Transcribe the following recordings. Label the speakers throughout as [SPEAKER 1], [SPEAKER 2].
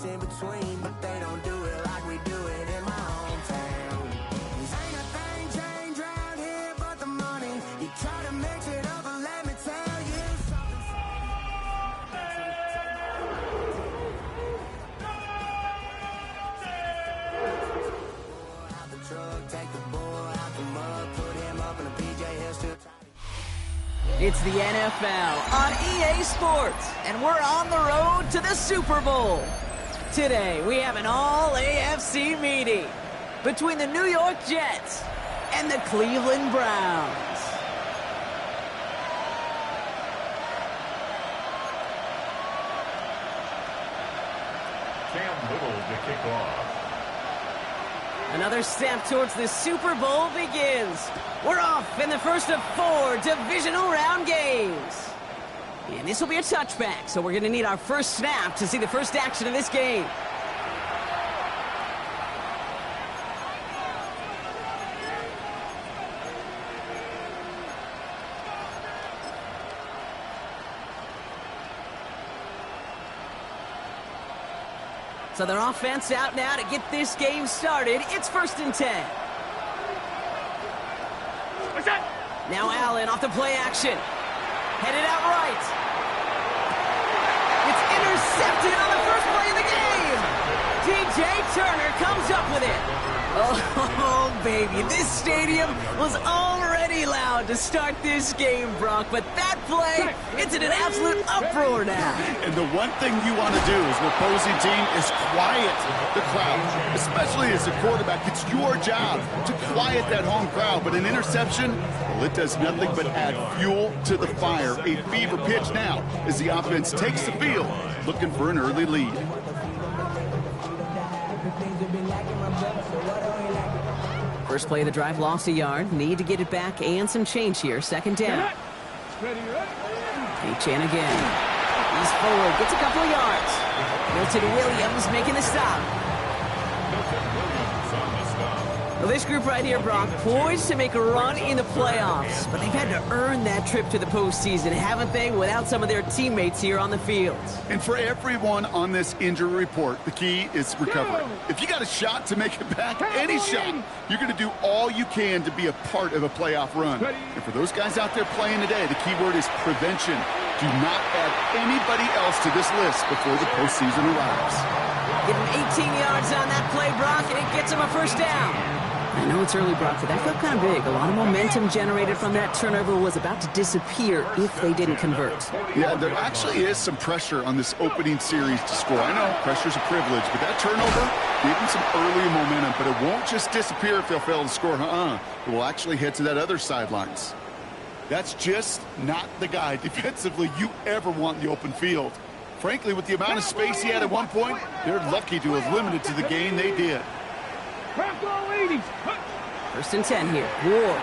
[SPEAKER 1] place in between, but they don't do it like we do it in my hometown. 'Cause ain't a thing changed round here but the money. You try to mix it up and let me tell you something. Out the truck, take the boy out the mud, put him up in a PJ Hill, still tight.
[SPEAKER 2] It's the NFL on EA Sports, and we're on the road to the Super Bowl. Today, we have an all-AFC meeting between the New York Jets and the Cleveland Browns.
[SPEAKER 3] Cam Little to kick off.
[SPEAKER 2] Another step towards the Super Bowl begins. We're off in the first of 4 divisional round games. And this will be a touchback, so we're going to need our first snap to see the first action of this game. So their offense out now to get this game started. It's 1st and 10.
[SPEAKER 3] What's that?
[SPEAKER 2] Now Allen off the play action. Headed out right. It's intercepted on the first play of the game. DJ Turner comes up with it. Oh, baby, this stadium was already loud to start this game, Brock, but that play, it's in an absolute uproar now.
[SPEAKER 4] And the one thing you want to do as an opposing team is quiet the crowd, especially as a quarterback. It's your job to quiet that home crowd, but an interception, well, it does nothing but add fuel to the fire. A fever pitch now as the offense takes the field, looking for an early lead.
[SPEAKER 2] First play of the drive, lost a yard. Need to get it back and some change here. 2nd down. Achane again. He's forward, gets a couple of yards. Milton Williams making the stop. Well, this group right here, Brock, poised to make a run in the playoffs, but they've had to earn that trip to the postseason, haven't they, without some of their teammates here on the field.
[SPEAKER 4] And for everyone on this injury report, the key is recovery. If you got a shot to make it back, any shot, you're going to do all you can to be a part of a playoff run. And for those guys out there playing today, the key word is prevention. Do not add anybody else to this list before the postseason arrives.
[SPEAKER 2] Give him 18 yards on that play, Brock, and it gets him a first down. I know it's early, Brock, but that felt kind of big. A lot of momentum generated from that turnover was about to disappear if they didn't convert.
[SPEAKER 4] Yeah, there actually is some pressure on this opening series to score. I know pressure's a privilege, but that turnover gave them some early momentum, but it won't just disappear if they'll fail to score. It will actually head to that other sidelines. That's just not the guy defensively you ever want in the open field. Frankly, with the amount of space he had at one point, they're lucky to have limited to the gain they did.
[SPEAKER 2] 1st and 10 here. Ward.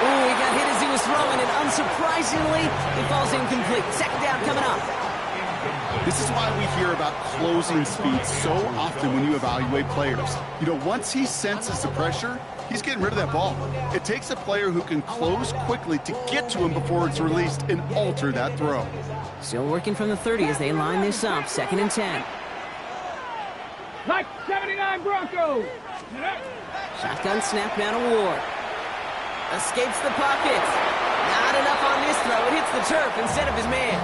[SPEAKER 2] Oh, he got hit as he was throwing, and unsurprisingly, it falls incomplete. 2nd down coming up.
[SPEAKER 4] This is why we hear about closing speed so often when you evaluate players. You know, once he senses the pressure, he's getting rid of that ball. It takes a player who can close quickly to get to him before it's released and alter that throw.
[SPEAKER 2] Still working from the 30 as they line this up. 2nd and 10.
[SPEAKER 5] Like 79 Broncos.
[SPEAKER 2] Shotgun snap down to Ward. Escapes the pocket. Not enough on this throw. It hits the turf instead of his man.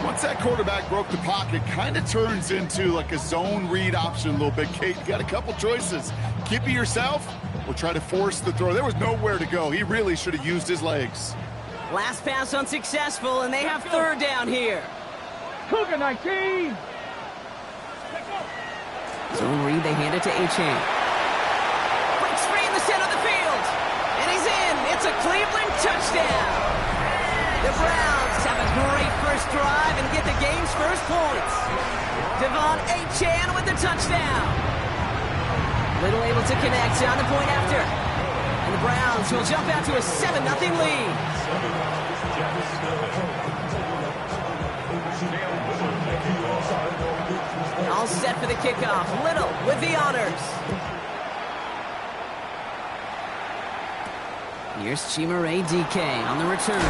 [SPEAKER 4] Once that quarterback broke the pocket, kind of turns into like a zone read option a little bit. Kate, you got a couple choices. Keep it yourself or try to force the throw. There was nowhere to go. He really should have used his legs.
[SPEAKER 2] Last pass unsuccessful, and they have 3rd down here.
[SPEAKER 5] Cougar 19.
[SPEAKER 2] Zone read, they hand it to Achane. Breaks free in the center of the field. And he's in. It's a Cleveland touchdown. The Browns have a great first drive and get the game's first points. Devon Achane with the touchdown. Little able to connect on the point after. And the Browns will jump out to a 7-0 lead. All set for the kickoff. Little with the honors. Here's Chimere DK on the return.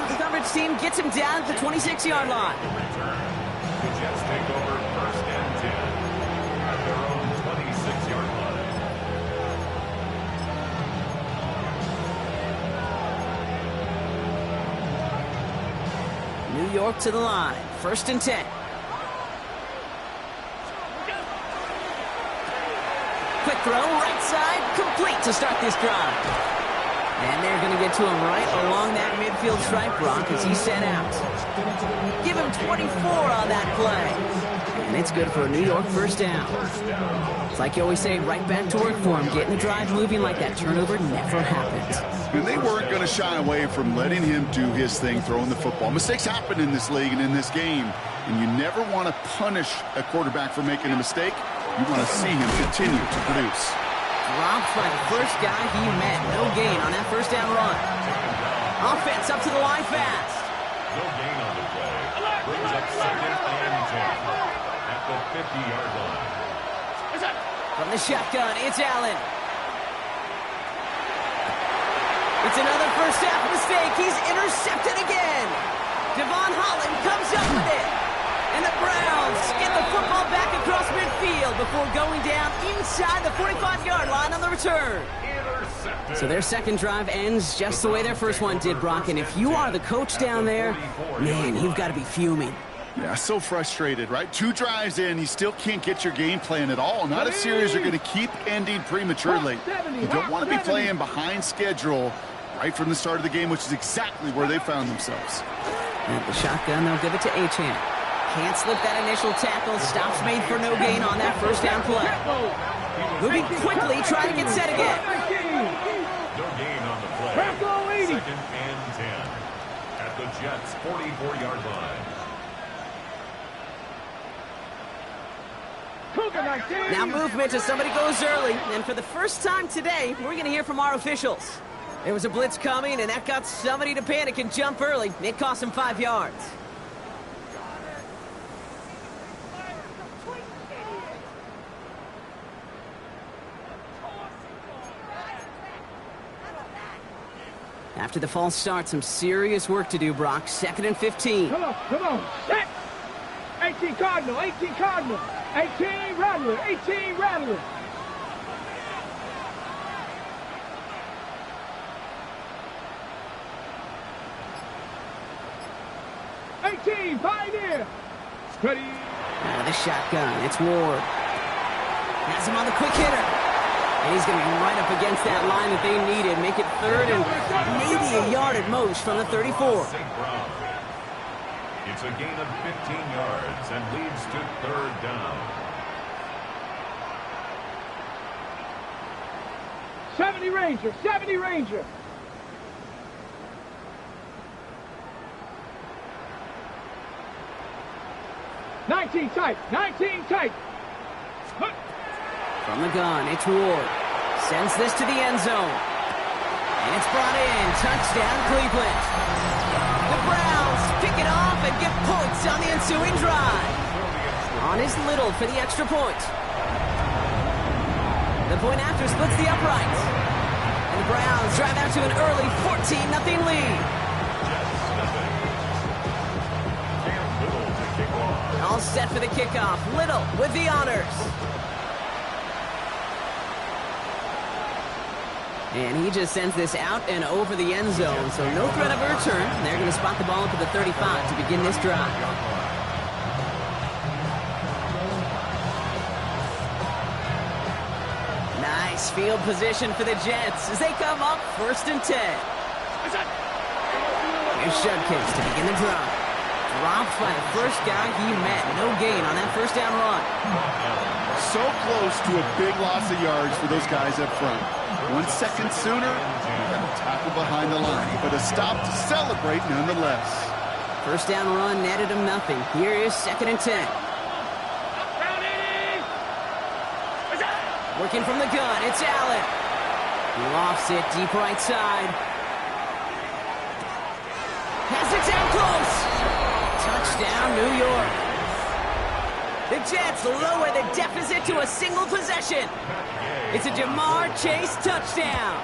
[SPEAKER 2] The coverage team gets him down at the 26-yard line.
[SPEAKER 3] Jets take over 1st and 10 at their own 26-yard line.
[SPEAKER 2] New York to the line. 1st and 10. Quick throw, right side, complete to start this drive. And they're going to get to him right along that midfield stripe, Brock, as he set out. Give him 24 on that play. And it's good for a New York 1st down. It's like you always say, right back to work for him. Getting the drive moving like that turnover never happened.
[SPEAKER 4] And they weren't going to shy away from letting him do his thing, throwing the football. Mistakes happen in this league and in this game. And you never want to punish a quarterback for making a mistake. You want to see him continue to produce.
[SPEAKER 2] Dropped by the first guy he met. No gain on that 1st down run. Offense up to the line fast.
[SPEAKER 3] No gain on the play. Brings up 2nd and 10 at the 50-yard line.
[SPEAKER 2] From the shotgun, it's Allen. It's another first half mistake. He's intercepted again. Devon Holland comes up with it. And the Browns get the football back across midfield before going down inside the 45-yard line on the return.
[SPEAKER 3] Intercepted.
[SPEAKER 2] So their second drive ends just the way their first one did, Brock. And if you are the coach down there, man, you've got to be fuming.
[SPEAKER 4] Yeah, so frustrated, right? 2 drives in, you still can't get your game plan at all. Not a series you're going to keep ending prematurely. You don't want to be playing behind schedule right from the start of the game, which is exactly where they found themselves.
[SPEAKER 2] At the shotgun, they'll give it to Achane. Can't slip that initial tackle. Stops made for no gain on that 1st down play. Moving quickly, trying to get set again.
[SPEAKER 3] No gain on the play. 2nd and 10 at the Jets' 44-yard line.
[SPEAKER 2] Now movement as somebody goes early. And for the first time today, we're going to hear from our officials. There was a blitz coming, and that got somebody to panic and jump early. It cost them 5 yards. After the false start, some serious work to do, Brock. 2nd and 15.
[SPEAKER 5] Come on, set! 18 Cardinal, 18 Cardinal, 18 Rattler, 18 Rattler. Pioneer. Ready.
[SPEAKER 2] Out of the shotgun, it's Ward. Has him on the quick hitter. And he's going to be right up against that line that they needed. Make it 3rd and maybe a yard at most from the 34.
[SPEAKER 3] St. Brown. It's a gain of 15 yards and leads to 3rd down.
[SPEAKER 5] 70 Ranger, 70 Ranger. Nineteen tight.
[SPEAKER 2] From the gun, it's Ward. Sends this to the end zone. And it's brought in. Touchdown, Cleveland. The Browns pick it off and get points on the ensuing drive. On is Little for the extra point. The point after splits the uprights. And the Browns drive out to an early 14-0 lead. All set for the kickoff. Little with the honors. And he just sends this out and over the end zone, so no threat of a return. They're going to spot the ball up at the 35 to begin this drive. Nice field position for the Jets as they come up 1st and 10. Here's Judkins to begin the drive. Dropped by the first guy he met. No gain on that 1st down run.
[SPEAKER 4] So close to a big loss of yards for those guys up front. 1 second sooner, and a tackle behind the line. But a stop to celebrate nonetheless.
[SPEAKER 2] 1st down run netted him nothing. Here is 2nd and 10. Working from the gun, it's Allen. He lofts it deep right side. Has it down close. Touchdown, New York. The Jets lower the deficit to a single possession. It's a Jamar Chase touchdown.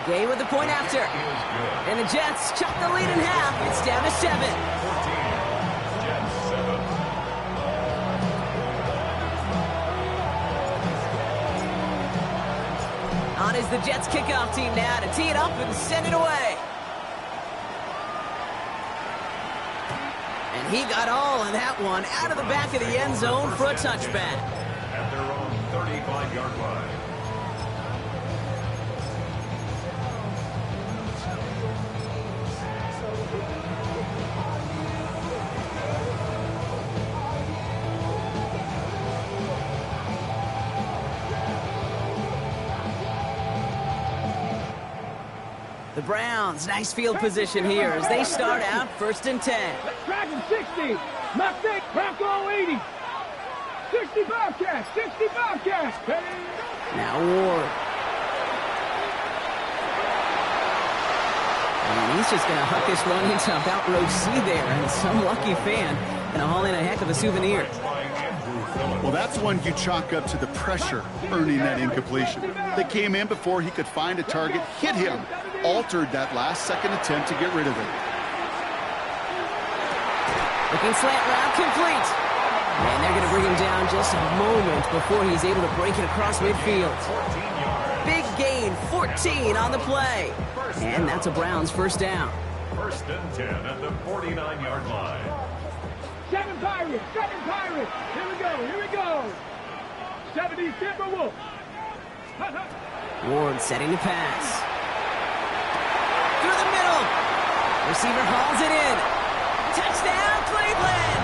[SPEAKER 2] Gay with the point after. And the Jets chop the lead in half. It's down to 7.
[SPEAKER 3] Jets 7.
[SPEAKER 2] spot is the Jets kickoff team now to tee it up and send it away. And he got all of that one out of the back of the end zone for a touchback.
[SPEAKER 3] At their own 35-yard line.
[SPEAKER 2] The Browns, nice field position here as they start out 1st and 10.
[SPEAKER 5] Dragon 60. Knock that. Bronco 80. 60 Bobcats. 60 Bobcats.
[SPEAKER 2] Now Ward. And he's just going to huck this one into about row C there. And some lucky fan going to haul in a heck of a souvenir.
[SPEAKER 4] Well, that's one you chalk up to the pressure earning that incompletion. They came in before he could find a target, hit him, altered that last-second attempt to get rid of it.
[SPEAKER 2] Looking slant route complete. And they're going to bring him down just a moment before he's able to break it across midfield. Big gain, 14 on the play. And that's a Browns first down.
[SPEAKER 3] 1st and 10 at the 49-yard line.
[SPEAKER 5] 7 Pirates. 7 Pirates. Here we go. Here we go. 70 Timberwolves.
[SPEAKER 2] Ward setting the pass. Through the middle. Receiver hauls it in. Touchdown, Cleveland!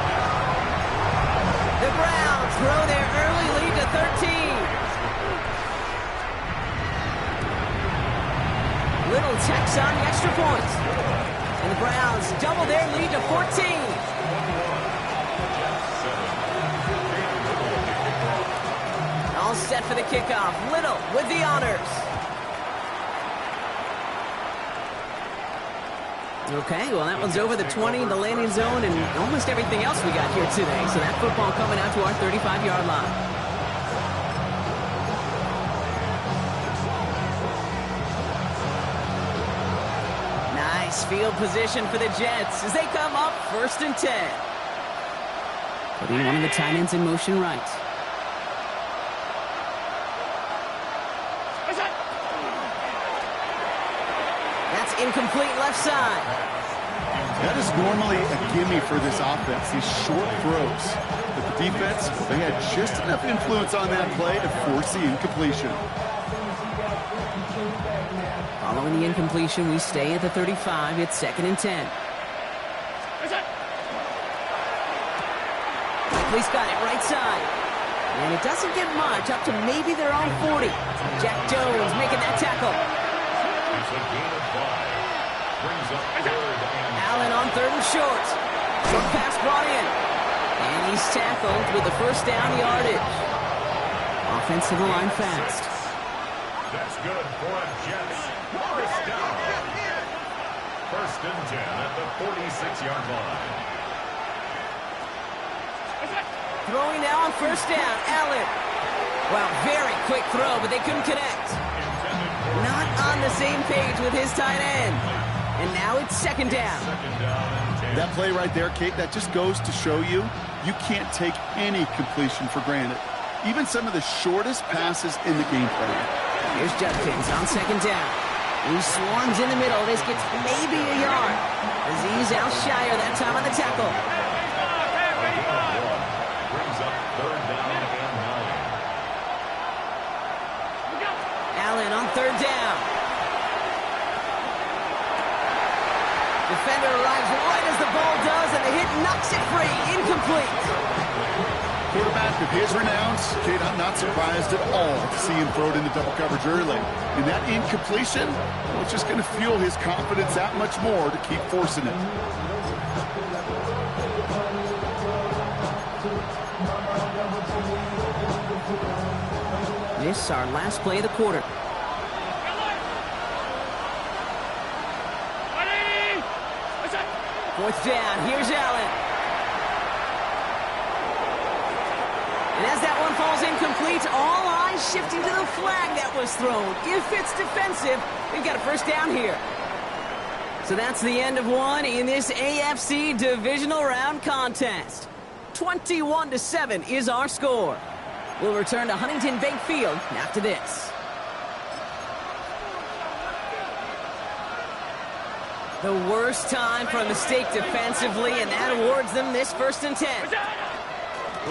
[SPEAKER 2] The Browns throw their early lead to 13. Little tacks on the extra point. And the Browns double their lead to 14. All set for the kickoff. Little with the honors. Okay, well, that one's over the 20, the landing zone, and almost everything else we got here today. So that football coming out to our 35-yard line. Nice field position for the Jets as they come up 1st and 10. Putting one of the tight ends in motion right. That's incomplete left side.
[SPEAKER 4] That is normally a gimme for this offense, these short throws. But the defense, they had just enough influence on that play to force the incompletion.
[SPEAKER 2] Following the incompletion, we stay at the 35. It's 2nd and 10. Likely's got it right side. And it doesn't get much, up to maybe their own 40. Jack Jones making that tackle.
[SPEAKER 3] It's a gain of 5. Brings up 3rd and
[SPEAKER 2] Allen on 3rd and short. Short pass brought in. And he's tackled with the first down yardage. Offensive line fast.
[SPEAKER 3] that's good for a Jets first down. 1st and 10 at the 46-yard line.
[SPEAKER 2] Throwing now on 1st down. Allen. Well, very quick throw, but they couldn't connect. Not on the same page with his tight end. And now it's 2nd down.
[SPEAKER 4] That play right there, Kate, that just goes to show you, you can't take any completion for granted. Even some of the shortest passes in the game plan.
[SPEAKER 2] Here's Judkins on 2nd down. He swarms in the middle. This gets maybe a yard. Azeez Al-Shire that time on the tackle.
[SPEAKER 3] Brings up 3rd down and 9.
[SPEAKER 2] Allen on 3rd down. Defender arrives right as the ball does, and the hit knocks it free. Incomplete.
[SPEAKER 4] Quarterback of his renowns, Kate, I'm not surprised at all to see him throw it into double coverage early. And that incompletion, well, it's just going to fuel his confidence that much more to keep forcing it.
[SPEAKER 2] This is our last play of the quarter. Fourth down. Here's Allen. And as that one falls incomplete, all eyes shifting to the flag that was thrown. If it's defensive, we've got a first down here. So that's the end of one in this AFC Divisional Round contest. 21-7 is our score. We'll return to Huntington Bank Field after this. The worst time for a mistake defensively, and that awards them this 1st and 10.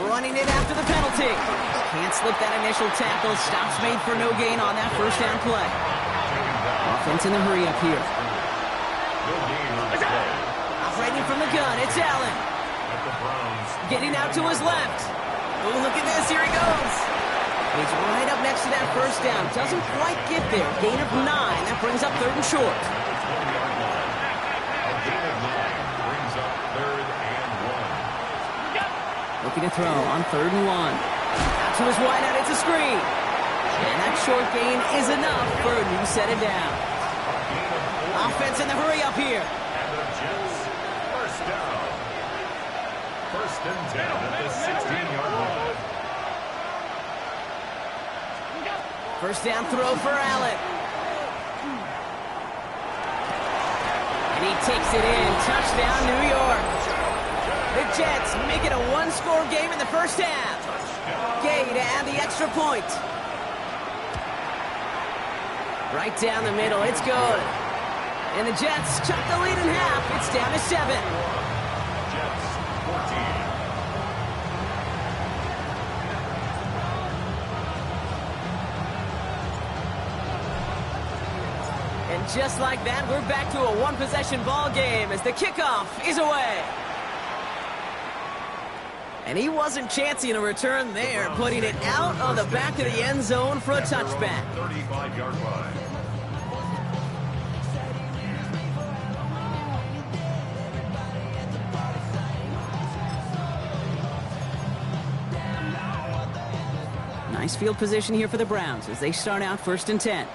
[SPEAKER 2] Running it after the penalty. Can't slip that initial tackle. Stops made for no gain on that 1st down play. Offense in the hurry up here. Operating from the gun, it's Allen. Getting out to his left. Oh, look at this, here he goes. He's right up next to that 1st down. Doesn't quite get there. Gain of 9. That brings up 3rd and short. Looking to throw on 3rd and 1. Out to his wide out, it's a screen. And that short gain is enough for a new set of down. Offense in the hurry up here.
[SPEAKER 3] And the Jets, 1st down. 1st and 10 at the 16-yard line.
[SPEAKER 2] 1st down throw for Allen. And he takes it in. Touchdown, New York. The Jets make it a 1-score game in the 1st half. Gay to add the extra point. Right down the middle, it's good. And the Jets chop the lead in half. It's down to 7.
[SPEAKER 3] Jets, 14.
[SPEAKER 2] And just like that, we're back to a 1-possession ball game as the kickoff is away. And he wasn't chancing a return there, putting it out of the back of the end zone for a touchback.
[SPEAKER 3] 35-yard line.
[SPEAKER 2] Nice field position here for the Browns as they start out 1st and 10.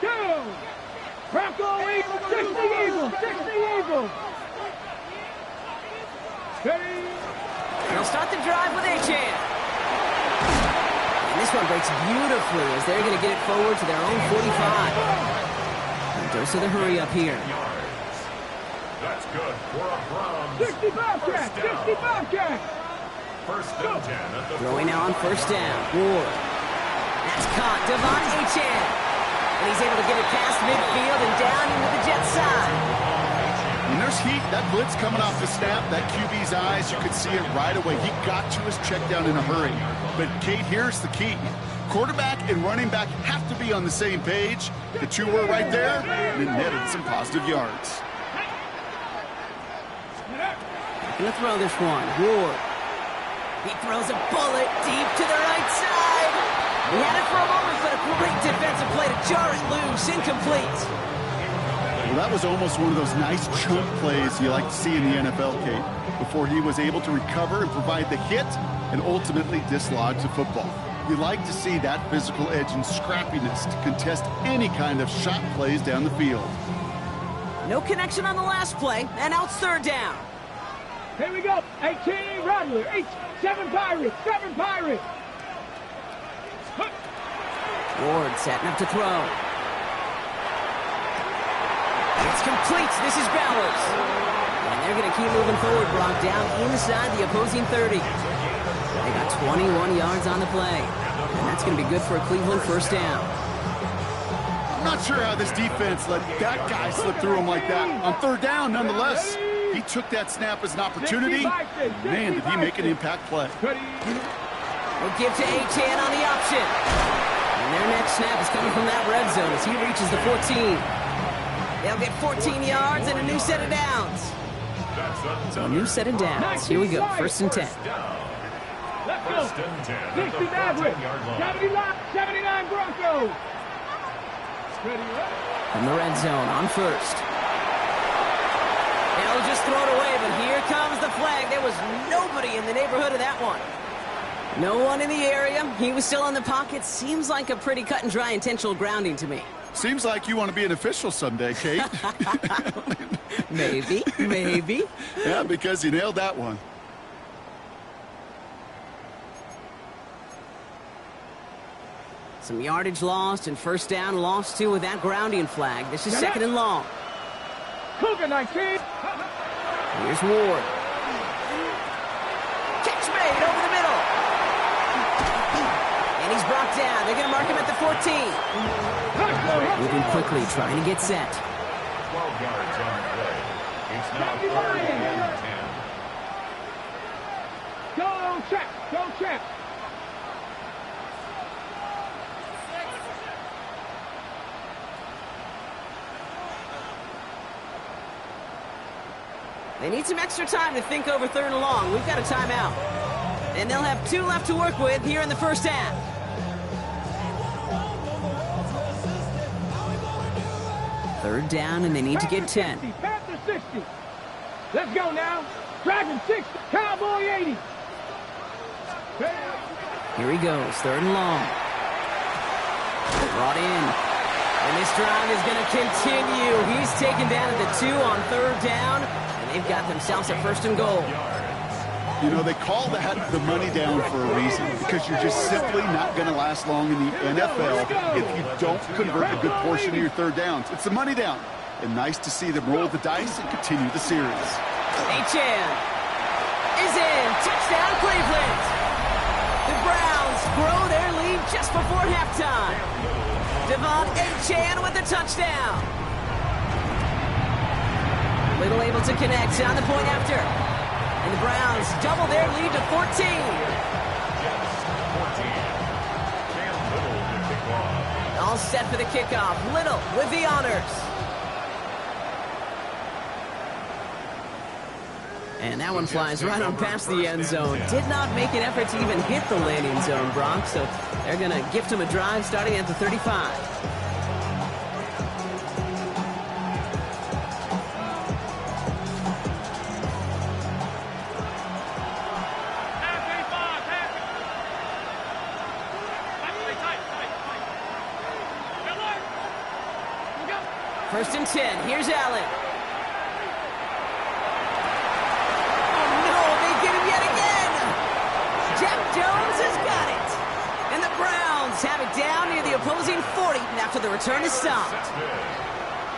[SPEAKER 5] Go! Bronco Eagles, 60 Eagles, 60 Eagles. Ready?
[SPEAKER 2] They'll start the drive with Achane. And this one breaks beautifully as they're going to get it forward to their own 45. And dose of the hurry up here.
[SPEAKER 3] That's good for a Browns.
[SPEAKER 5] 65 catch, 65 catch.
[SPEAKER 3] 1st and 10 at the
[SPEAKER 2] Throwing now on 1st down. Ward. That's caught. Devon Achane. And he's able to get it past midfield and down into the Jets side.
[SPEAKER 4] When there's heat, that blitz coming off the snap, that QB's eyes, you could see it right away. He got to his check down in a hurry. But, Kate, here's the key. Quarterback and running back have to be on the same page. The two were right there, and it netted some positive yards.
[SPEAKER 2] Gonna throw this one. Ward. He throws a bullet deep to the right side. He had it for a moment, but a great defensive play to jar it loose. Incomplete.
[SPEAKER 4] Well, that was almost one of those nice chunk plays you like to see in the NFL, Kate, before he was able to recover and provide the hit and ultimately dislodge the football. You like to see that physical edge and scrappiness to contest any kind of shot plays down the field.
[SPEAKER 2] No connection on the last play, and out 3rd down.
[SPEAKER 5] Here we go. 18 Rattler, 7 Pirates, 7 Pirates.
[SPEAKER 2] Ward setting up to throw. It's complete. This is Bowers. And they're going to keep moving forward, Brock, down inside the opposing 30. They got 21 yards on the play. And that's going to be good for a Cleveland 1st down.
[SPEAKER 4] I'm not sure how this defense let that guy slip through him like that. On 3rd down, nonetheless, he took that snap as an opportunity. Man, did he make an impact play.
[SPEAKER 2] We'll give to Achane on the option. And their next snap is coming from that red zone as he reaches the 14. They'll get 14 yards and a new set of downs. So a new set of downs. Here we go, 1st and 10.
[SPEAKER 5] Let's go. 60 Maverick, 79 Broncos.
[SPEAKER 2] From the red zone on 1st. They'll just throw it away, but here comes the flag. There was nobody in the neighborhood of that one. No one in the area. He was still in the pocket. Seems like a pretty cut and dry intentional grounding to me.
[SPEAKER 4] Seems like you want to be an official someday, Kate.
[SPEAKER 2] Maybe, maybe.
[SPEAKER 4] Yeah, because you nailed that one.
[SPEAKER 2] Some yardage lost and 1st down lost too with that grounding flag. This is 2nd and long.
[SPEAKER 5] Cougar 19.
[SPEAKER 2] Here's Ward. Catch made over the middle. And he's brought down. They're going to mark him at the 14. Moving quickly, trying to get set.
[SPEAKER 3] 12 yards on the play. It's now 3rd and 10.
[SPEAKER 5] Go check. Go check.
[SPEAKER 2] They need some extra time to think over 3rd and long. We've got a timeout. And they'll have 2 left to work with here in the first half. 3rd down, and they need to get 10.
[SPEAKER 5] Panther 60. Let's go now. Dragon 60. Cowboy 80.
[SPEAKER 2] Here he goes, 3rd and long. Brought in. And this drive is going to continue. He's taken down at the 2 on 3rd down. And they've got themselves a 1st and goal.
[SPEAKER 4] You know, they call that the money down for a reason, because you're just simply not going to last long in the NFL if you don't convert a good portion of your 3rd downs. It's the money down. And nice to see them roll the dice and continue the series.
[SPEAKER 2] Achane is in. Touchdown, Cleveland. The Browns grow their lead just before halftime. Devon Achane with the touchdown. Little able to connect on the point after. And the Browns double their lead to 14.
[SPEAKER 3] Jets 14. Cam Little to kick off.
[SPEAKER 2] All set for the kickoff. Little with the honors. And that one flies right on past the end zone. Did not make an effort to even hit the landing zone, Brock. So they're going to gift him a drive starting at the 35. First and 10. Here's Allen. Oh, no. They get him yet again. Jeff Jones has got it. And the Browns have it down near the opposing 40 after the return is stopped.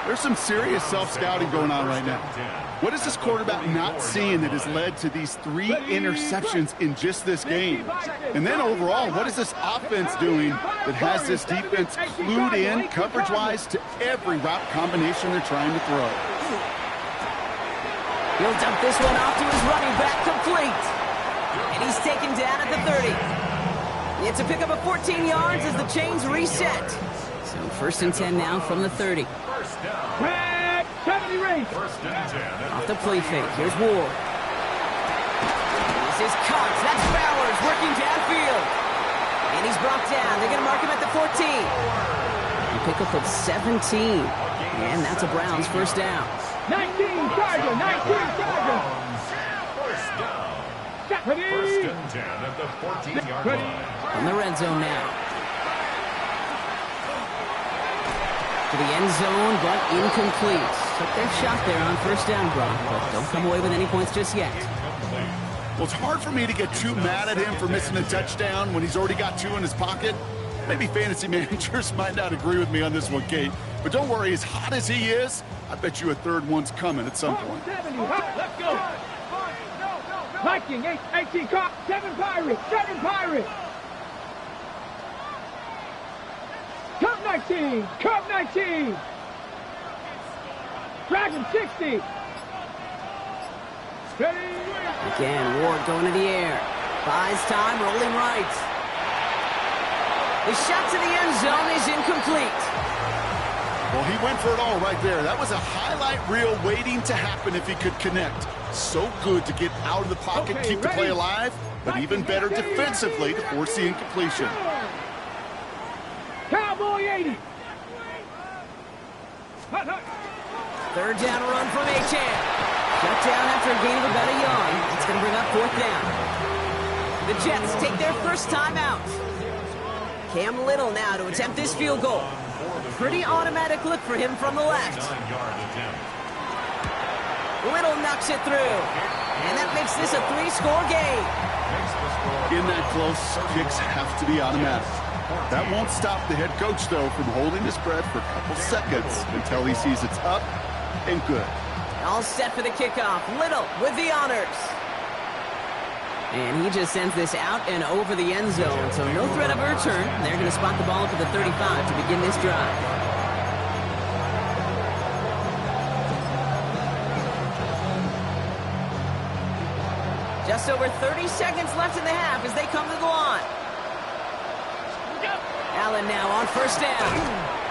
[SPEAKER 4] There's some serious self-scouting going on right now. What is this quarterback not seeing that has led to these 3 interceptions in just this game? And then overall, what is this offense doing that has this defense clued in, coverage-wise, to every route combination they're trying to throw?
[SPEAKER 2] He'll dump this one off to his running back, complete. And he's taken down at the 30. It's a pickup of 14 yards as the chains reset. So first and 10 now from the 30.
[SPEAKER 3] First down.
[SPEAKER 5] 70 range.
[SPEAKER 3] First and 10.
[SPEAKER 2] Off the play fake. Here's Ward. This is Cox. That's Bowers working downfield. And he's brought down. They're going to mark him at the 14. A pickup of 17. And that's a Browns first down.
[SPEAKER 5] 19 Charger. 19 Charger.
[SPEAKER 3] First down.
[SPEAKER 5] Ready?
[SPEAKER 3] First and 10 at the 14-yard line.
[SPEAKER 2] On the red zone now. To the end zone, but incomplete. Took their shot there on first down, Brock, but don't come away with any points just yet.
[SPEAKER 4] Well, it's hard for me to get too mad at him for missing a touchdown when he's already got 2 in his pocket. Maybe fantasy managers might not agree with me on this one, Kate. But don't worry, as hot as he is, I bet you a 3rd one's coming at some point.
[SPEAKER 5] 70. Let's go. Viking, 18 Cox, 7 Pirates, 7 Pirates. Cup 19, Cup 19. Dragon 60. Ready?
[SPEAKER 2] Again, Ward going to the air. Buys time, rolling right. The shot to the end zone is incomplete.
[SPEAKER 4] Well, he went for it all right there. That was a highlight reel waiting to happen if he could connect. So good to get out of the pocket, keep the play alive, but even better defensively to force the incompletion.
[SPEAKER 5] Cowboy 80.
[SPEAKER 2] 3rd down run from Achane. Shut down after a gain of about a yard. It's going to bring up 4th down. The Jets take their first time out. Cam Little now to attempt this field goal. Pretty automatic look for him from the left.
[SPEAKER 3] 9-yard attempt.
[SPEAKER 2] Little knocks it through. And that makes this a 3-score game.
[SPEAKER 4] In that close, kicks have to be automatic. That won't stop the head coach, though, from holding his breath for a couple seconds until he sees it's up and good.
[SPEAKER 2] All set for the kickoff. Little with the honors. And he just sends this out and over the end zone, so no threat of a return. They're going to spot the ball up at the 35 to begin this drive. Just over 30 seconds left in the half as they come to the line. Allen now on first down.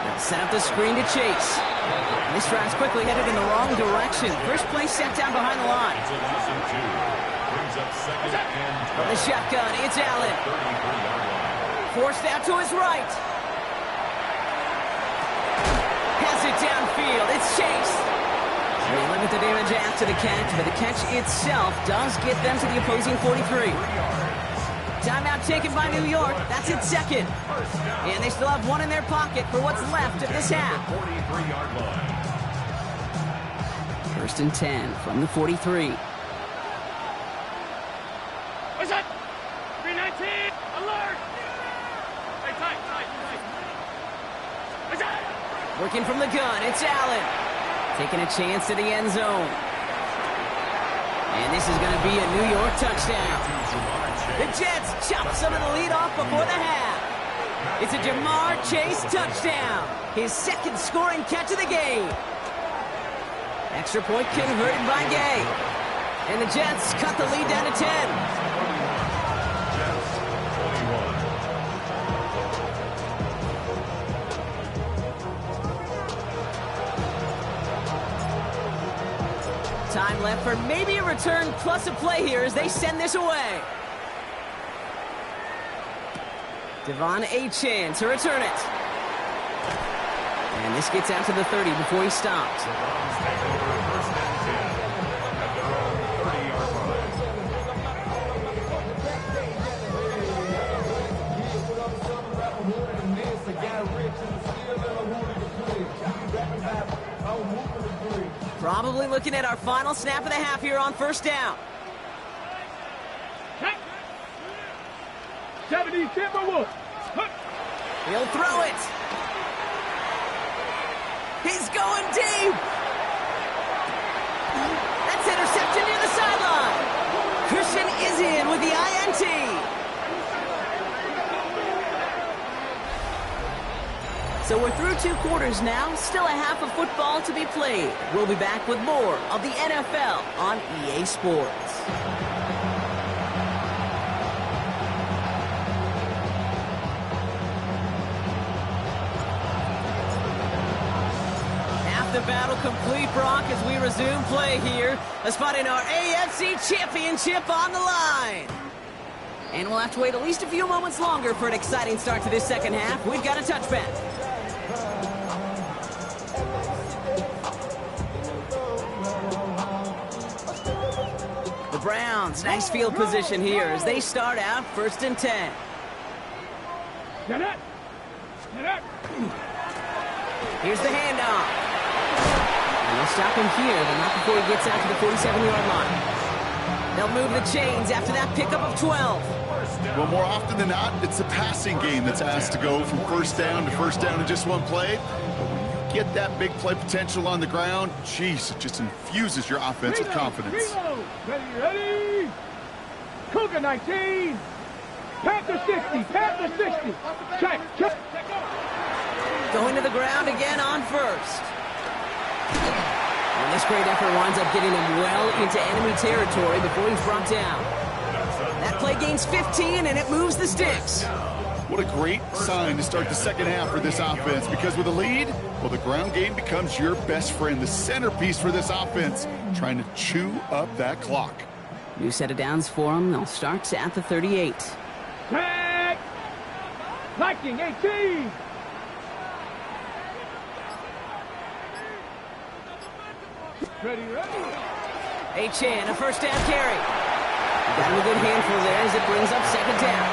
[SPEAKER 2] They'll set up the screen to Chase. And this drive's quickly headed in the wrong direction. First play set down behind the line.
[SPEAKER 3] It's a loss of 2. Brings up second and 12.
[SPEAKER 2] From the shotgun, it's Allen.
[SPEAKER 3] 33-yard line.
[SPEAKER 2] Forced out to his right. Has it downfield. It's Chase. They limit the damage after the catch, but the catch itself does get them to the opposing 43. Timeout taken by New York. That's its second. And they still have one in their pocket for what's left of this half.
[SPEAKER 3] 43-yard line.
[SPEAKER 2] First and 10 from the 43.
[SPEAKER 5] What's that? 319, alert! Hey, tight. What's that?
[SPEAKER 2] Working from the gun, it's Allen. Taking a chance to the end zone. And this is going to be a New York touchdown. The Jets chop some of the lead off before the half. It's a Ja'Marr Chase touchdown. His second scoring catch of the game. Extra point converted by Gay. And the Jets cut the lead down to 10.
[SPEAKER 3] Jets 21.
[SPEAKER 2] Time left for maybe a return plus a play here as they send this away. Devon Achane to return it. And this gets out to the 30 before he stops.
[SPEAKER 3] The Browns take over first and 10 at their own 30-yard line.
[SPEAKER 2] Probably looking at our final snap of the half here on first down.
[SPEAKER 5] 70 Timberwolves.
[SPEAKER 2] He'll throw it. He's going deep. That's intercepted near the sideline. Christian is in with the INT. So we're through 2 quarters now. Still a half of football to be played. We'll be back with more of the NFL on EA Sports. The battle complete, Brock, as we resume play here. A spot in our AFC Championship on the line. And we'll have to wait at least a few moments longer for an exciting start to this second half. We've got a touchback. The Browns, nice field position here as they start out first and 10.
[SPEAKER 5] Get it.
[SPEAKER 2] Here's the handoff. And they'll stop him here, but not before he gets out to the 47-yard line. They'll move the chains after that pickup of 12.
[SPEAKER 4] Well, more often than not, it's the passing game that's asked to go from first down in just one play. But when you get that big play potential on the ground, geez, it just infuses your offense with confidence.
[SPEAKER 5] Ready. Cougar 19. Panther 60. Check.
[SPEAKER 2] Going to the ground again on first. And this great effort winds up getting him well into enemy territory before he's brought down. That play gains 15, and it moves the sticks.
[SPEAKER 4] What a great sign to start the second half for this offense, because with a lead, well, the ground game becomes your best friend, the centerpiece for this offense, trying to chew up that clock.
[SPEAKER 2] New set of downs for them. They'll start at the 38.
[SPEAKER 5] Tag. Viking 18. Ready.
[SPEAKER 2] Achane, a first down carry. Got him a good handful there as it brings up second down.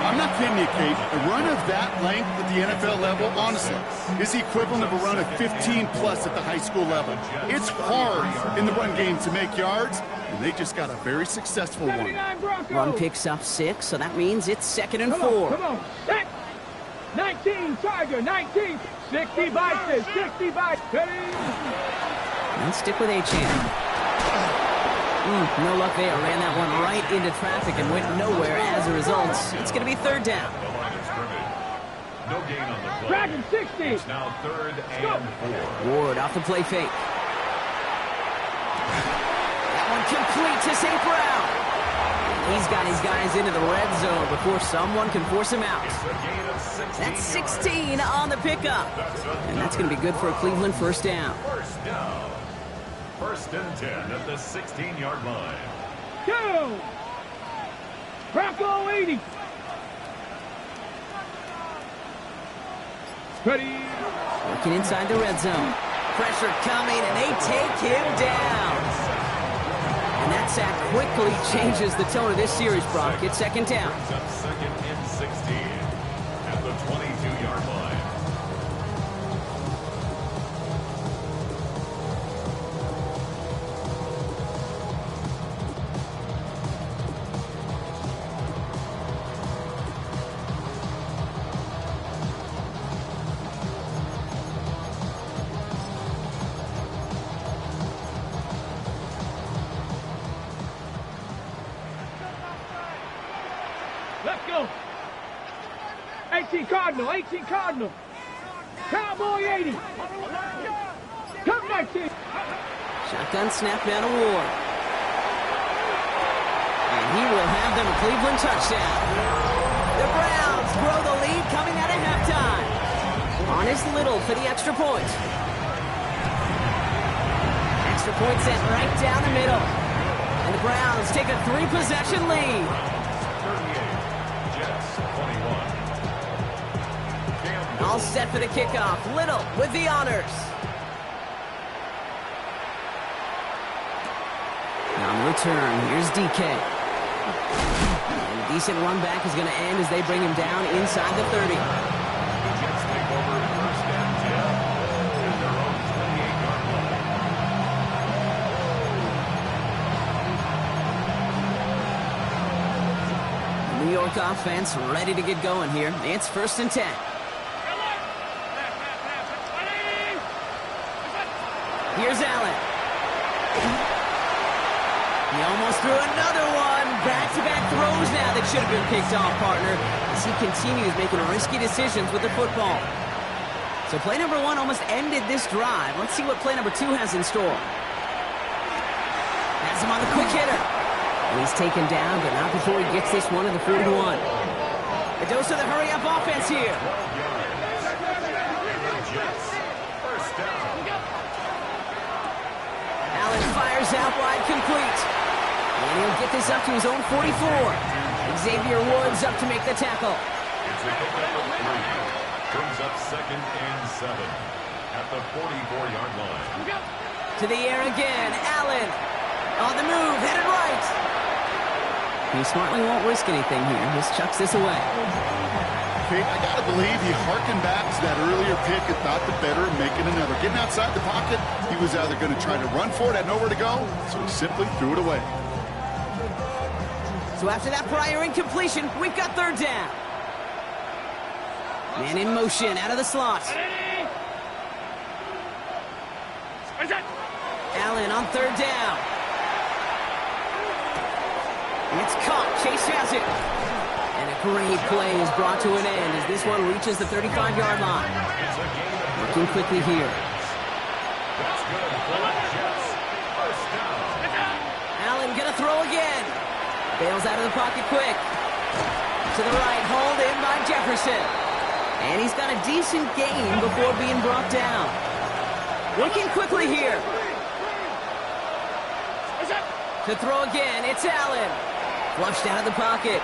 [SPEAKER 4] I'm not kidding you, Kate. A run of that length at the NFL level, honestly, is the equivalent of a run of 15-plus at the high school level. It's hard in the run game to make yards, and they just got a very successful one.
[SPEAKER 2] Run picks up 6, so that means it's second and 4.
[SPEAKER 5] Come on. Set. 19, Tiger, 19. 60 bites, 60 bites. Ready.
[SPEAKER 2] And stick with Achane. No luck there. Ran that one right into traffic and went nowhere as a result. It's going to be third down.
[SPEAKER 3] The line of scrimmage. No gain on the play.
[SPEAKER 5] Dragon 60.
[SPEAKER 3] It's now 3rd and 4.
[SPEAKER 2] Ward off the play fake. That one complete to St. Brown. He's got his guys into the red zone before someone can force him out.
[SPEAKER 3] It's a gain of 16
[SPEAKER 2] That's 16 on the pickup. And that's going to be good for a Cleveland first down.
[SPEAKER 3] First down. First and 10 at the 16-yard line.
[SPEAKER 5] Go! Bronco 80. Ready.
[SPEAKER 2] Working inside the red zone. Pressure coming, and they take him down. And that sack quickly changes the tone of this series, Brock. It's second down.
[SPEAKER 3] Brings up second and 16 at the 22-yard line.
[SPEAKER 5] Let's go. 18 Cardinal, 18 Cardinal. Cowboy 80. Come 19.
[SPEAKER 2] Shotgun snap down to Ward. And he will have them a Cleveland touchdown. The Browns grow the lead coming out of halftime. On his Little for the extra point. Extra point sent right down the middle. And the Browns take a 3-possession lead.
[SPEAKER 3] 38, Jets 21. Campbell.
[SPEAKER 2] All set for the kickoff. Little with the honors. Now on the return, here's DK. And a decent run back is going to end as they bring him down inside the 30.
[SPEAKER 3] The Jets take over first and 10 at their own 28-yard line.
[SPEAKER 2] New York offense ready to get going here. It's first and 10. Here's Allen. He almost threw another one. Back-to-back throws now that should have been picked off, partner, as he continues making risky decisions with the football. So play number 1 almost ended this drive. Let's see what play number 2 has in store. Has him on the quick hitter. And he's taken down, but not before he gets this one to the 41. A dose of the hurry-up offense here.
[SPEAKER 3] Jets, first down.
[SPEAKER 2] Allen fires out wide, complete. And he'll get this up to his own 44. Xavier Woods up to make the tackle.
[SPEAKER 3] It's a pickup of 3. Brings up second and 7 at the 44-yard line.
[SPEAKER 2] To the air again, Allen. On the move, headed right. He smartly won't risk anything here. Just chucks this away.
[SPEAKER 4] Kate, I gotta believe he harkened back to that earlier pick and thought the better of making another. Getting outside the pocket, he was either going to try to run for it, had nowhere to go, so he simply threw it away.
[SPEAKER 2] So after that prior incompletion, we've got third down. Man in motion, out of the slot. Allen on third down. It's caught. Chase has it. And a great play is brought to an end as this one reaches the 35-yard line.
[SPEAKER 3] It's a gain of
[SPEAKER 2] Working quickly here.
[SPEAKER 3] That's good for the Jets. First down.
[SPEAKER 2] Allen gonna throw again. Bails out of the pocket quick. To the right, hauled in by Jefferson. And he's got a decent gain before being brought down. Working quickly here. To throw again, it's Allen. Flushed out of the pocket.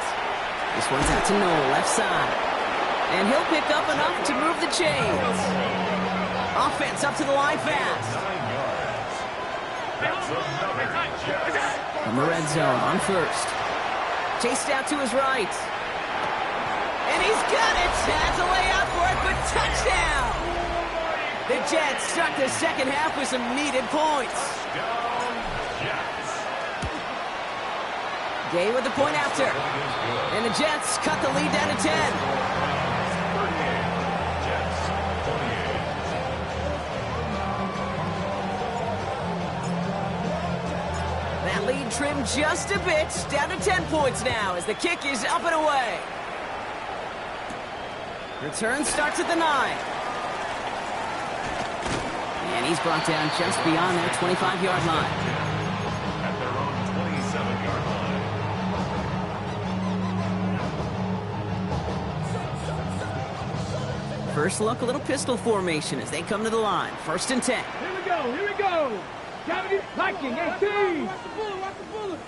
[SPEAKER 2] This one's out to Noel, left side. And he'll pick up enough to move the chains. Offense up to the line fast.
[SPEAKER 3] 9 yards. That's another Jets.
[SPEAKER 2] From the red zone on first. Chased out to his right. And he's got it. Has a layup for it, but touchdown. The Jets start the second half with some needed points.
[SPEAKER 3] Down Jets.
[SPEAKER 2] Gay with the point after. And the Jets cut the lead down to 10.
[SPEAKER 3] 38. Jets 28.
[SPEAKER 2] That lead trimmed just a bit, down to 10 points now as the kick is up and away. Return starts at the 9. And he's brought down just beyond that 25-yard line.
[SPEAKER 3] At their own 27-yard line.
[SPEAKER 2] First look, a little pistol formation as they come to the line. 1st and 10.
[SPEAKER 5] Here we go, here we go. 70, Viking, 18. Watch the bullet.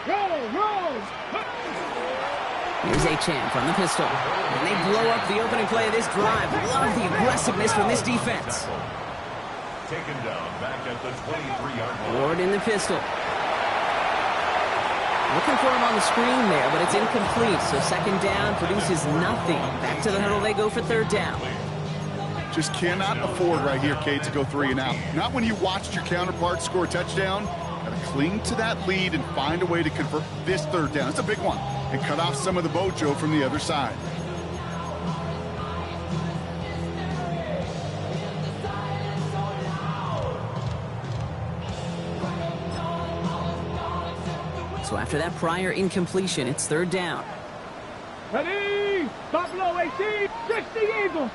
[SPEAKER 5] Roll.
[SPEAKER 2] Here's Achane from the pistol. And they blow up the opening play of this drive. Love the aggressiveness from this defense.
[SPEAKER 3] Taken down back at the 23-yard line.
[SPEAKER 2] Ward in the pistol. Looking for him on the screen there, but it's incomplete. So 2nd down produces nothing. Back to the huddle they go for 3rd down.
[SPEAKER 4] Just cannot afford right here, Kate, to go 3 and out. Not when you watched your counterpart score a touchdown. Got to cling to that lead and find a way to convert this 3rd down. It's a big one. And cut off some of the mojo from the other side.
[SPEAKER 2] So after that prior incompletion, it's 3rd down.
[SPEAKER 5] Ready? Buffalo 18. 60 Eagles.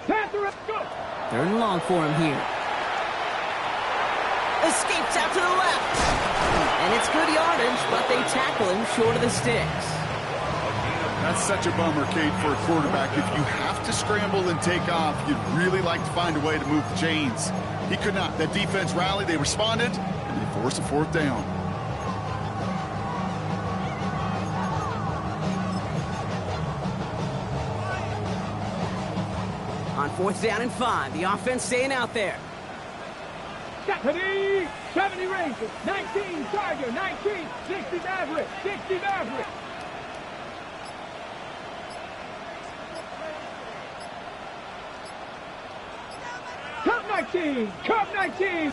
[SPEAKER 5] Panther, go.
[SPEAKER 2] 3rd and long for him here. Escapes out to the left. And it's good yardage, but they tackle him short of the sticks.
[SPEAKER 4] That's such a bummer, Kate, for a quarterback. If you have to scramble and take off, you'd really like to find a way to move the chains. He could not. That defense rallied, they responded, and they forced a 4th down.
[SPEAKER 2] On 4th down and 5, the offense staying out there.
[SPEAKER 5] 70 Rangers, 19 Tiger, 19, 60 Maverick. Cup 19.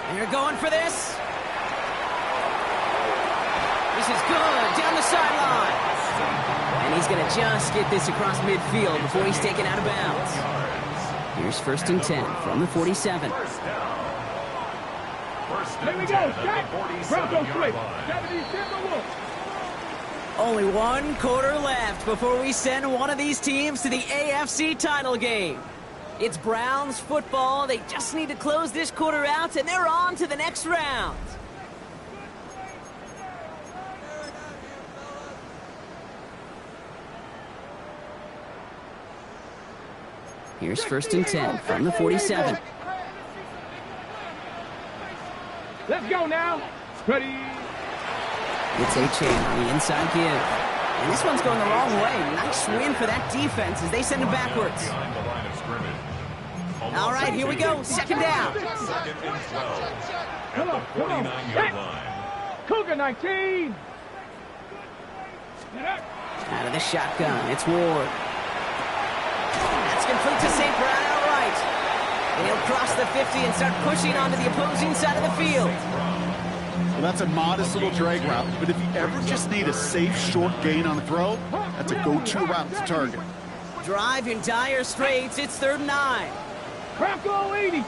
[SPEAKER 2] And you're going for this. This is good, down the sideline. And he's going to just get this across midfield before he's taken out of bounds. Here's 1st and 10 from the 47.
[SPEAKER 5] Here we go, set. Bronco switch. 77 Wolf.
[SPEAKER 2] Only 1 quarter left before we send one of these teams to the AFC title game. It's Browns football. They just need to close this quarter out, and they're on to the next round. Here's 1st and 10 from the 47.
[SPEAKER 5] Let's go now. Ready.
[SPEAKER 2] It's Achane on the inside give. And this one's going the wrong way. Nice win for that defense as they send it backwards.
[SPEAKER 3] Behind the line of scrimmage.
[SPEAKER 2] All right, here we go. 2nd down.
[SPEAKER 3] 2nd and 12 at the 49-yard line.
[SPEAKER 5] Cougar 19.
[SPEAKER 2] Out of the shotgun, it's Ward. That's complete to St. Brown outright. And he'll cross the 50 and start pushing onto the opposing side of the field.
[SPEAKER 4] Well, that's a modest little drag route, but if you ever just need a safe, short gain on the throw, that's a go-to route to target.
[SPEAKER 2] Drive in dire straits. It's 3rd and 9.
[SPEAKER 5] Bronco 80.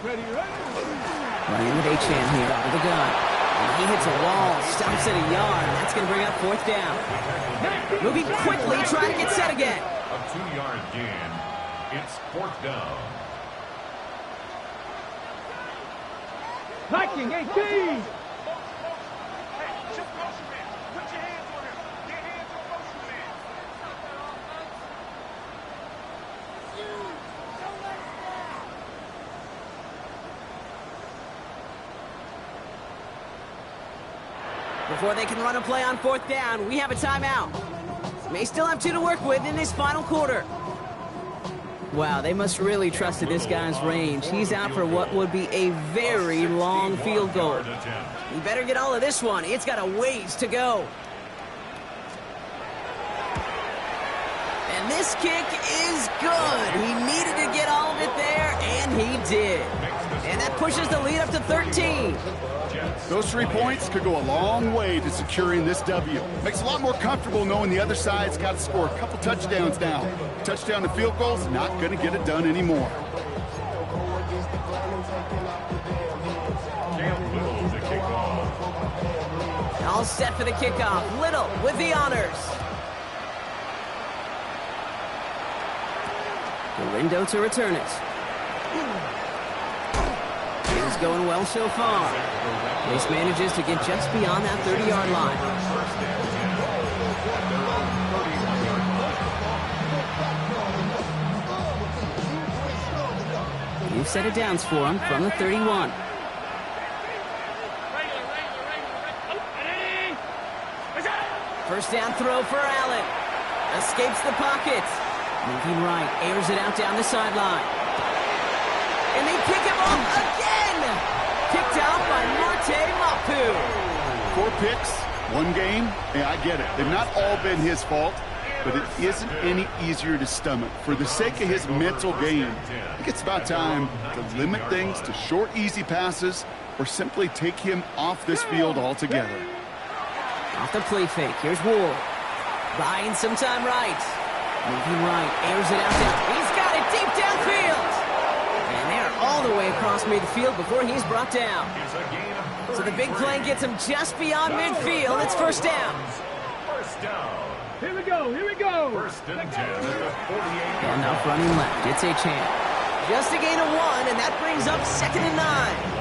[SPEAKER 5] Ready.
[SPEAKER 2] Running with Achane here out of the gun. And he hits a wall, stops at a yard. That's going to bring up 4th down. Moving quickly, trying to get set again.
[SPEAKER 3] A 2-yard gain. It's 4th down.
[SPEAKER 5] Viking 18.
[SPEAKER 2] Before they can run a play on 4th down, we have a timeout. May still have 2 to work with in this final quarter. Wow, they must really trust in this guy's range. He's out for what would be a very long field goal. He better get all of this one. It's got a ways to go. And this kick is good. He needed to get all of it there, and he did. And that pushes the lead up to 13.
[SPEAKER 4] Those 3 points could go a long way to securing this W. Makes it a lot more comfortable knowing the other side's got to score a couple touchdowns now. Touchdown to field goals, not going to get it done anymore.
[SPEAKER 2] All set for the kickoff. Little with the honors. Galindo to return it. Here's going well so far. Pace manages to get just beyond that 30-yard line. New set of downs for him from the 31. First down throw for Allen. Escapes the pocket. Moving right, airs it out down the sideline. And they pick him off again! Picked out by Marte Mapu.
[SPEAKER 4] 4 picks, 1 game. Yeah, I get it. They've not all been his fault, but it isn't any easier to stomach. For the sake of his mental game, I think it's about time to limit things to short, easy passes or simply take him off this field altogether.
[SPEAKER 2] Off the play fake, here's Ward. Buying some time right. Moving right, airs it out down. He's got it deep downfield. And they're all the way across midfield before he's brought down. So the big play gets him just beyond midfield. It's first down.
[SPEAKER 3] First down.
[SPEAKER 5] Here we go, here we go.
[SPEAKER 3] First and 10 at the 48.
[SPEAKER 2] And up running left, it's Achane. Just a gain of 1, and that brings up 2nd and 9.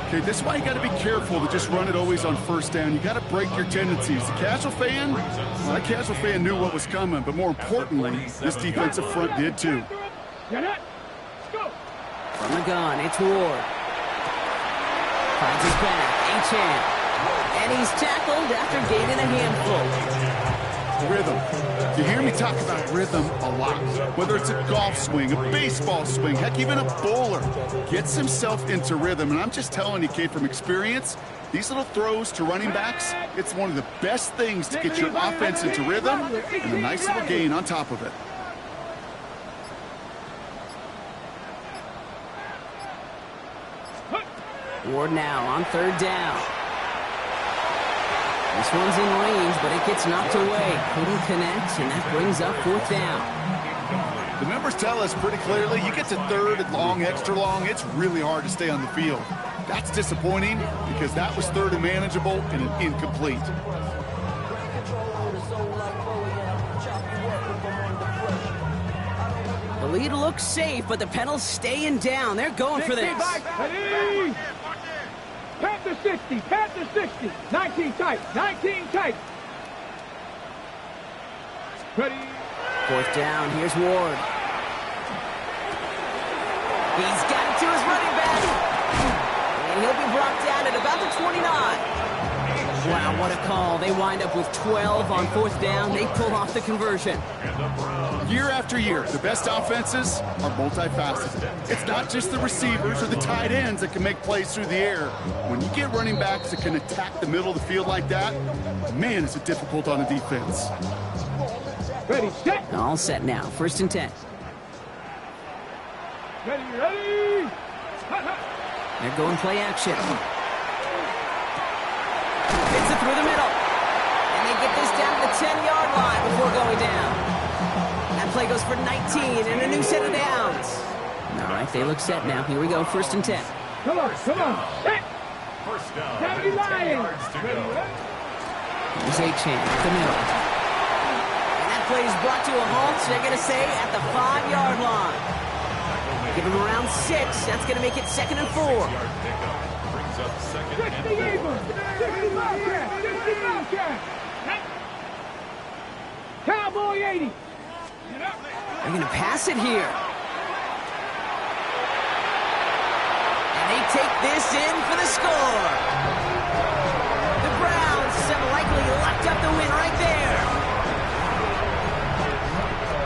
[SPEAKER 4] Okay, this is why you got to be careful to just run it always on first down. You got to break your tendencies. The casual fan, well, that casual fan knew what was coming, but more importantly, this defensive front did too.
[SPEAKER 5] Get it. Let's go.
[SPEAKER 2] From the gun, it's Ward. Finds his back, Achane. And he's tackled after gaining a handful.
[SPEAKER 4] Rhythm. You hear me talk about rhythm a lot. Whether it's a golf swing, a baseball swing, heck, even a bowler gets himself into rhythm. And I'm just telling you, kid, from experience, these little throws to running backs, it's one of the best things to get your offense into rhythm and a nice little gain on top of it.
[SPEAKER 2] Ward now on 3rd down. This one's in range, but it gets knocked away. Couldn't connect, and that brings up 4th down.
[SPEAKER 4] The numbers tell us pretty clearly, you get to 3rd and long, extra long, it's really hard to stay on the field. That's disappointing because that was 3rd and manageable and an incomplete.
[SPEAKER 2] The lead looks safe, but the Penals staying down. They're going for this.
[SPEAKER 5] Ready. Panther 60, Panther 60. 19 tight, 19 tight. Ready.
[SPEAKER 2] 4th down, here's Ward. He's got it to his running back. And he'll be brought down at about the 29. Wow, what a call. They wind up with 12 on 4th down. They pull off the conversion.
[SPEAKER 4] Year after year, the best offenses are multifaceted. It's not just the receivers or the tight ends that can make plays through the air. When you get running backs that can attack the middle of the field like that, man, is it difficult on a defense.
[SPEAKER 5] Ready, set.
[SPEAKER 2] All set now. 1st and 10.
[SPEAKER 5] Ready, ready.
[SPEAKER 2] They're going play action. Hits it through the middle. And they get this down to the 10-yard line before going down. That play goes for 19 and a new set of downs. All right, they look set now. Here we go, 1st and 10.
[SPEAKER 5] Come on, come on. Set.
[SPEAKER 3] First down.
[SPEAKER 5] 70
[SPEAKER 3] 10
[SPEAKER 5] Lions.
[SPEAKER 3] yards to go.
[SPEAKER 2] Here's Achane at the middle. And that play is brought to a halt, so they're going to say at the 5-yard line. Give them around 6. That's going to make it 2nd and 4.
[SPEAKER 3] Brings up 2nd
[SPEAKER 5] 60
[SPEAKER 3] and 4.
[SPEAKER 5] Eagles. 60 Bobcats. 60 Bobcats. Cowboy 80.
[SPEAKER 2] They're going to pass it here. And they take this in for the score. The Browns have likely locked up the win right there.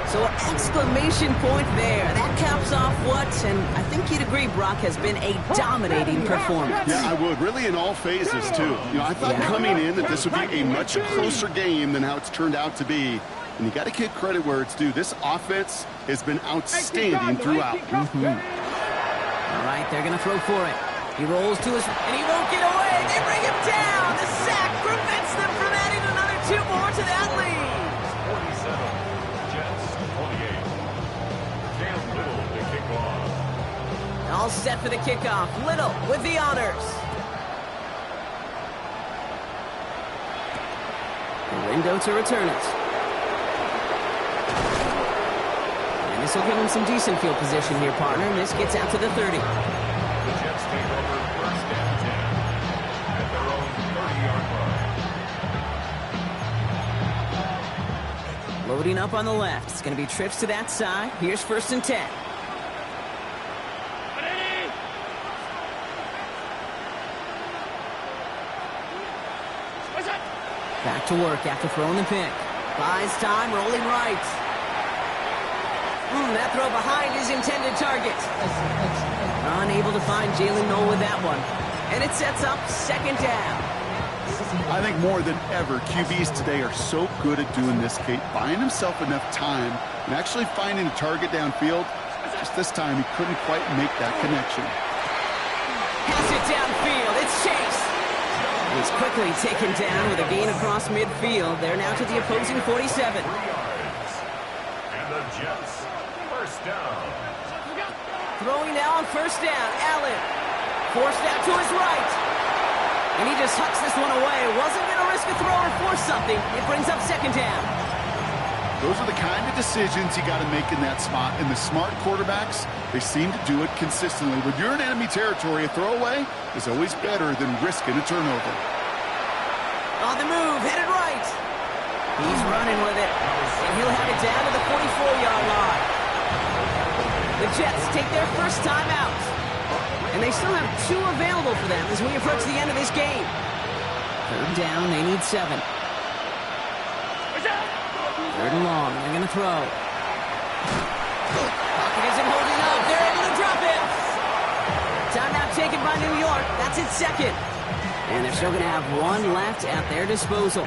[SPEAKER 2] So an exclamation point there. That caps off what, and I think you'd agree, Brock, has been a dominating performance.
[SPEAKER 4] Yeah, I would. Really in all phases, too. You know, I thought coming in that this would be a much closer game than how it's turned out to be. And you got to give credit where it's due. This offense has been outstanding throughout.
[SPEAKER 2] All right, they're going to throw for it. He rolls to his, and he won't get away. They bring him down. The sack prevents them from adding another 2 more to that lead.
[SPEAKER 3] 47, Jets 28. Cam Little to kick off.
[SPEAKER 2] All set for the kickoff. Little with the honors. The window to return it. And this will give him some decent field position here, partner. And this gets out to the 30.
[SPEAKER 3] The Jets take
[SPEAKER 2] loading up on the left. It's going to be trips to that side. Here's 1st and 10. Back to work after throwing the pick. Buys time, rolling right. That throw behind his intended target. Unable to find Jalen Noel with that one. And it sets up 2nd down.
[SPEAKER 4] I think more than ever, QBs today are so good at doing this, Kate, buying himself enough time and actually finding a target downfield. Just this time, he couldn't quite make that connection.
[SPEAKER 2] Pass it downfield. It's Chase. He's quickly taken down with a gain across midfield. They're now to the opposing 47.
[SPEAKER 3] 3 yards. And the Jets, 1st down.
[SPEAKER 2] Throwing now on 1st down. Allen forced out to his right. And he just hucks this one away. Wasn't going to risk a throw or force something. It brings up 2nd down.
[SPEAKER 4] Those are the kind of decisions you got to make in that spot. And the smart quarterbacks, they seem to do it consistently. When you're in enemy territory, a throwaway is always better than risking a turnover.
[SPEAKER 2] On the move, headed right. He's running with it. And he'll have it down to the 44-yard line. The Jets take their first time out. And they still have 2 available for them as we approach the end of this game. 3rd down, they need 7. 3rd and long, they're going to throw. Pocket isn't holding up. They're able to drop it. Timeout taken by New York. That's its 2nd. And they're still going to have 1 left at their disposal.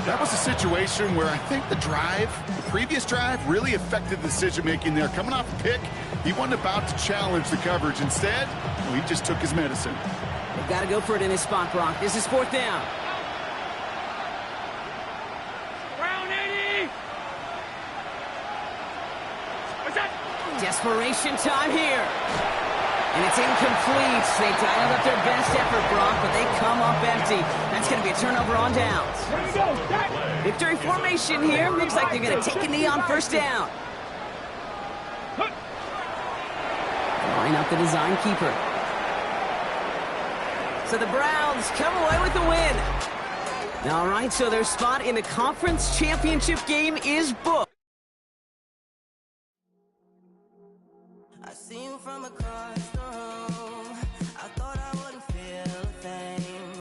[SPEAKER 4] That was a situation where I think the previous drive, really affected the decision-making there. Coming off a pick, he wasn't about to challenge the coverage. Instead, he just took his medicine.
[SPEAKER 2] They've got to go for it in his spot, Brock. This is 4th down. Desperation time here. And it's incomplete. They dialed up their best effort, Brock, but they come up empty. That's going to be a turnover on downs. Victory formation here. Looks like they're going to take a knee on 1st down. Line up the design keeper. So the Browns come away with the win. All right, so their spot in the conference championship game is booked.
[SPEAKER 1] I see you from across the room.